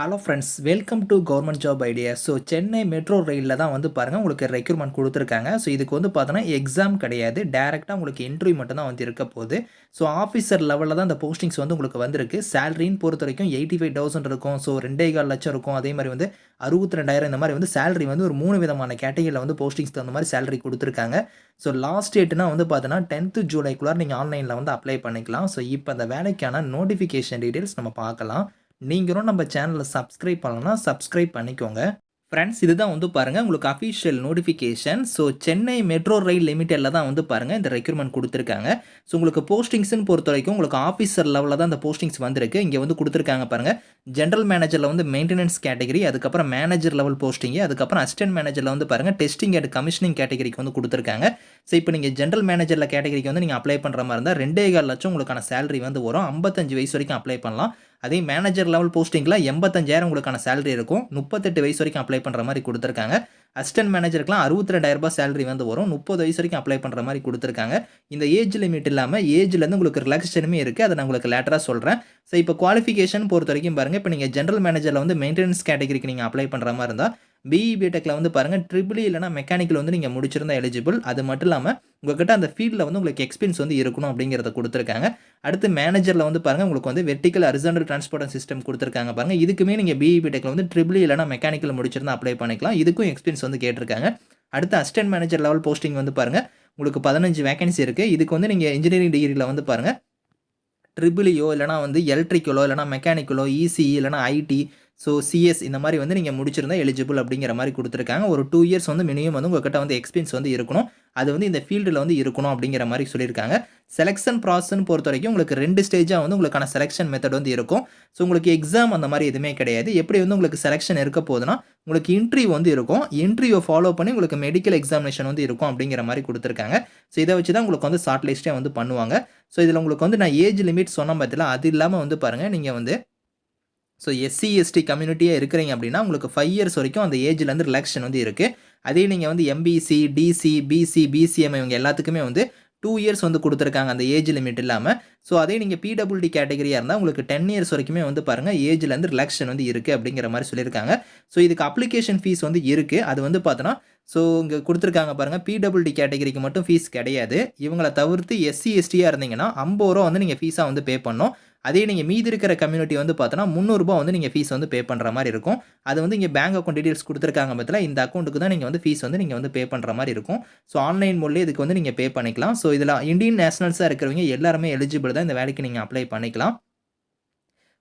Hello friends, welcome to government job idea. So Chennai metro ரயிலில் தான் வந்து பாருங்கள் உங்களுக்கு ரெக்ரூட்மெண்ட் கொடுத்துருக்காங்க. ஸோ இதுக்கு வந்து பார்த்தோன்னா எக்ஸாம் கிடையாது, டேரெக்டாக உங்களுக்கு இன்டர்வியூ மட்டும் தான் வந்து இருக்க போகுது. ஸோ ஆஃபீஸர் லெவலில் தான் இந்த போஸ்டிங்ஸ் வந்து உங்களுக்கு வந்திருக்கு. சேலரின்னு பொறுத்த வரைக்கும் 85,000 இருக்கும். ஸோ 2,4 லட்சம் இருக்கும். அதே மாதிரி வந்து 62,000 இந்த மாதிரி வந்து சேலரி வந்து ஒரு 3 விதமான கேட்டகரியில் வந்து போஸ்டிங்ஸ் தகுந்த மாதிரி சேலரி கொடுத்துருக்காங்க. ஸோ லாஸ்ட் டேட்னா வந்து பார்த்தோன்னா 10th ஜூலைக்குள்ளார நீங்கள் ஆன்லைனில் வந்து அப்ளை பண்ணிக்கலாம். ஸோ இப்போ அந்த வேலைக்கான நோட்டிஃபிகேஷன் டீட்டெயில்ஸ் நம்ம பார்க்கலாம். நீங்களும் நம்ம சேனலை சப்ஸ்கிரைப் பண்ணலன்னா சப்ஸ்கிரைப் பண்ணிக்கோங்க. ஃப்ரெண்ட்ஸ், இதுதான் வந்து பாருங்கள் உங்களுக்கு official notification. So Chennai metro rail லிமிட்டெடில் தான் வந்து பாருங்கள் இந்த ரெக்ரூட்மெண்ட் கொடுத்துருக்காங்க. ஸோ உங்களுக்கு போஸ்டிங்ஸ்னு பொறுத்த வரைக்கும் உங்களுக்கு ஆஃபீஸர் லெவலில் தான் இந்த போஸ்டிங்ஸ் வந்திருக்கு. இங்கே வந்து கொடுத்துருக்காங்க பாருங்கள். ஜென்ரல் மேனேஜரில் வந்து மெயின்டெனன்ஸ் கேட்டகரி, அதுக்கப்புறம் மேனேஜர் லெவல் போஸ்டிங்கு, அதுக்கப்புறம் அசிஸ்டன்ட் மேனேஜரில் வந்து பாருங்கள் டெஸ்டிங் அண்ட் கமிஷனிங் கேட்டகரிக்கு வந்து கொடுத்துருக்காங்க. ஸோ இப்போ நீங்கள் ஜென்ரல் மேனேஜரில் கேட்டகரிக்கு வந்து நீங்கள் அப்ளை பண்ணுற மாதிரி இருந்தால் 2,4 லட்சம் உங்களுக்கான சேலரி வந்து வரும். 55 வயசு வரைக்கும் அப்ளை பண்ணலாம். அதே மேனேஜர் லெவல் போஸ்டிங்கில் 85,000 உங்களுக்கான சேலரி இருக்கும். 38 வயசு வரைக்கும் அப்ளை பண்ணுற மாதிரி கொடுத்துருக்காங்க. அசிஸ்டன்ட் மேனேஜருக்குலாம் 62,000 சேலரி வந்து வரும். 30 வயசு வரைக்கும் அப்ளை பண்ணுற மாதிரி கொடுத்துருக்காங்க. இந்த ஏஜ் லிமிட் இல்லாமல் ஏஜ்லேருந்து உங்களுக்கு ரிலாக்ஸேஷனுமே இருக்குது. அதை நான் உங்களுக்கு லேட்டராக சொல்கிறேன். ஸோ இப்போ குவாலிஃபிகேஷன் பொறுத்த வரைக்கும் பாருங்கள். இப்போ நீங்கள் ஜென்ரல் மேனேஜரில் வந்து மெயின்டெனன்ஸ் கேட்டகரிக்கு நீங்கள் அப்ளை பண்ணுற மாதிரி இருந்தால் பிஇ பிடெக்கில் வந்து பாருங்கள் ட்ரிபிள் இல்லைனா மெக்கானிக்கல் வந்து நீங்கள் முடிச்சிருந்தா எலிஜிபிள். அது மட்டும் இல்லாமல் உங்கள்கிட்ட அந்த ஃபீல்டில் வந்து உங்களுக்கு எக்ஸ்பீரியன்ஸ் வந்து இருக்கணும் அப்படிங்கிறத கொடுத்துருக்காங்க. அடுத்து மேனேஜரில் வந்து பாருங்கள் உங்களுக்கு வந்து வெர்டிக்கல் ஹரிசாண்டல் டிரான்ஸ்போர்ட் சிஸ்டம் கொடுத்துருக்காங்க பாருங்கள். இதுக்குமே நீங்கள் பிஇ பிடெக்கில் வந்து ட்ரிபிள் இல்லைனா மெக்கானிக்கல் முடிச்சிருந்தா அப்ளை பண்ணிக்கலாம். இதுக்கும் எக்ஸ்பீரியன்ஸ் வந்து கேட்டிருக்காங்க. அடுத்து அசிஸ்டன்ட் மேனேஜர் லெவல் போஸ்டிங் வந்து பாருங்கள் உங்களுக்கு 15 வேகன்சி இருக்குது. இதுக்கு வந்து நீங்கள் இன்ஜினியரிங் டிகிரியில் வந்து பாருங்கள் ட்ரிபிளியோ இல்லைனா வந்து எலக்ட்ரிக்கலோ இல்லைனா மெக்கானிக்கலோ இசிஇ இல்லைனா ஐடி ஸோ சிஎஸ் இந்த மாதிரி வந்து நீங்கள் முடிச்சிருந்தா எலிஜிபிள் அப்படிங்கிற மாதிரி கொடுத்துருக்காங்க. ஒரு 2 இயர்ஸ் வந்து மினிமம் வந்து உங்கள்கிட்ட வந்து எக்ஸ்பீரியன்ஸ் வந்து இருக்கணும். அது வந்து இந்த ஃபீல்டில் வந்து இருக்கணும் அப்படிங்கிற மாதிரி சொல்லியிருக்காங்க. செலெக்ஷன் ப்ராசஸ்ன்னு பொறுத்த வரைக்கும் உங்களுக்கு 2 ஸ்டேஜாக வந்து உங்களுக்கான செலெக்ஷன் மெத்தட் வந்து இருக்கும். ஸோ உங்களுக்கு எக்ஸாம் அந்த மாதிரி எதுவுமே கிடையாது. எப்படி வந்து உங்களுக்கு செலெக்ஷன் இருக்க போகுதுன்னா உங்களுக்கு இன்டர்வியூ வந்து இருக்கும். இன்டர்வியூ ஃபாலோ பண்ணி உங்களுக்கு மெடிக்கல் எக்ஸாமினேஷன் வந்து இருக்கும் அப்படிங்கிற மாதிரி கொடுத்துருக்காங்க. ஸோ இதை வச்சு தான் உங்களுக்கு வந்து ஷார்ட் லிஸ்ட்டே வந்து பண்ணுவாங்க. ஸோ இதில் உங்களுக்கு வந்து நான் ஏஜ் லிமிட் சொன்ன பார்த்தீங்களா, அது இல்லாமல் வந்து பாருங்கள் நீங்கள் வந்து ஸோ எஸ்சி எஸ்டி கம்யூனிட்டியாக இருக்கிறீங்க அப்படின்னா உங்களுக்கு 5 இயர்ஸ் வரைக்கும் அந்த ஏஜ்லேருந்து ரிலாக்ஷன் வந்து இருக்குது. அதே நீங்கள் வந்து எம்பிசி டிசி பிசி பிசிஎம் இவங்க எல்லாத்துக்குமே வந்து 2 இயர்ஸ் வந்து கொடுத்துருக்காங்க அந்த ஏஜ் லிமிட் இல்லாமல். ஸோ அதே நீங்கள் பிடபிள்யூடி கேட்டகரியாக இருந்தால் உங்களுக்கு 10 இயர்ஸ் வரைக்குமே வந்து பாருங்கள் ஏஜ்லேருந்து ரிலாக்ஷன் வந்து இருக்குது அப்படிங்கிற மாதிரி சொல்லியிருக்காங்க. ஸோ இதுக்கு அப்ளிகேஷன் ஃபீஸ் வந்து இருக்குது. அது வந்து பார்த்தோன்னா ஸோ இங்கே கொடுத்துருக்காங்க பாருங்கள். பிடபிள்யூடி கேட்டகரிக்கு மட்டும் ஃபீஸ் கிடையாது. இவங்களை தவிர்த்து எஸ்சி எஸ்டியாக இருந்தீங்கன்னா 50 ரூபா வந்து நீங்கள் ஃபீஸாக வந்து பே பண்ணணும். அதே நீங்கள் மீதி இருக்கிற கம்யூனிட்டி வந்து பார்த்தோன்னா 300 ரூபா வந்து நீங்கள் ஃபீஸ் வந்து பே பண்ணுற மாதிரி இருக்கும். அது வந்து இங்கே பேங்க் அக்கௌண்ட் டீடைல்ஸ் கொடுத்துருக்காங்க பற்றில இந்த அக்கௌண்ட்டுக்கு தான் நீங்கள் வந்து ஃபீஸ் வந்து நீங்கள் வந்து பே பண்ணுற மாதிரி இருக்கும். ஸோ ஆன்லைன் மூலியம் இதுக்கு வந்து நீங்கள் பே பண்ணிக்கலாம். ஸோ இதில் இந்தியன் நேஷனல்ஸாக இருக்கிறவங்க எல்லாருமே எலிஜிபிள் தான் இந்த வேலைக்கு நீங்கள் அப்ளை பண்ணிக்கலாம்.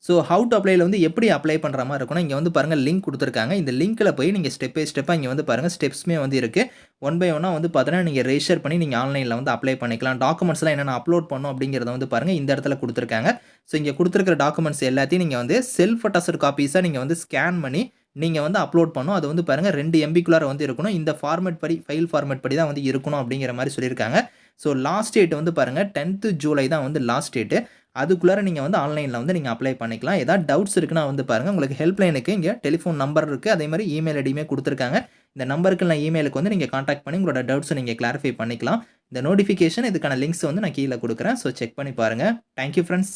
ஸோ ஹவு டு அப்ளைல வந்து எப்படி அப்ளை பண்ணுற மாதிரி இருக்குன்னா இங்கே வந்து பாருங்கள் லிங்க் கொடுத்துருக்காங்க. இந்த லிங்க்கில் போய் நீங்கள் ஸ்டெப் பை ஸ்டெப்பாக இங்கே வந்து பாருங்கள் ஸ்டெப்ஸ்மே வந்து இருக்குது. 1 பை 1 வந்து பார்த்தீங்கன்னா நீங்கள் ரெஜிஸ்டர் பண்ணி நீங்கள் ஆன்லைனில் வந்து அப்ளை பண்ணிக்கலாம். டாக்குமெண்ட்ஸ்லாம் என்னென்ன அப்லோட் பண்ணணும் அப்படிங்கிறத வந்து பாருங்கள் இந்த இடத்துல கொடுத்துருக்காங்க. ஸோ இங்கே கொடுத்துருக்கிற டாக்குமெண்ட்ஸ் எல்லாத்தையும் நீங்கள் வந்து செல்ஃப் அட்டஸ்டட் காப்பீஸாக நீங்கள் வந்து ஸ்கேன் பண்ணி நீங்கள் வந்து அப்லோட் பண்ணணும். அது வந்து பாருங்கள் 2 MBக்குள்ளார வந்து இருக்கணும். இந்த ஃபார்மேட் படி ஃபைல் ஃபார்மேட் படி தான் வந்து இருக்கணும் அப்படிங்கிற மாதிரி சொல்லியிருக்காங்க. ஸோ லாஸ்ட் டேட் வந்து பாருங்கள் 10th ஜூலை தான் வந்து லாஸ்ட் டேட்டு. அதுக்குள்ளார நீங்கள் வந்து ஆன்லைனில் வந்து நீங்கள் அப்ளை பண்ணிக்கலாம். ஏதாவது டவுட்ஸ் இருக்குன்னா வந்து பாருங்கள் உங்களுக்கு ஹெல்ப்லைனுக்கு இங்கே டெலிஃபோன் நம்பர் இருக்குது. அதே மாதிரி இமெயில் ஐடியுமே கொடுத்துருக்காங்க. இந்த நம்பருக்கு நான் இமெயிலுக்கு வந்து நீங்கள் காண்டாக்ட் பண்ணி உங்களோட டவுட்ஸை நீங்கள் கிளாரிஃபை பண்ணிக்கலாம். இந்த நோட்டிஃபிகேஷன் இதுக்கான லிங்க்ஸ் வந்து நான் கீழே கொடுக்குறேன். ஸோ செக் பண்ணி பாருங்கள். Thank you friends.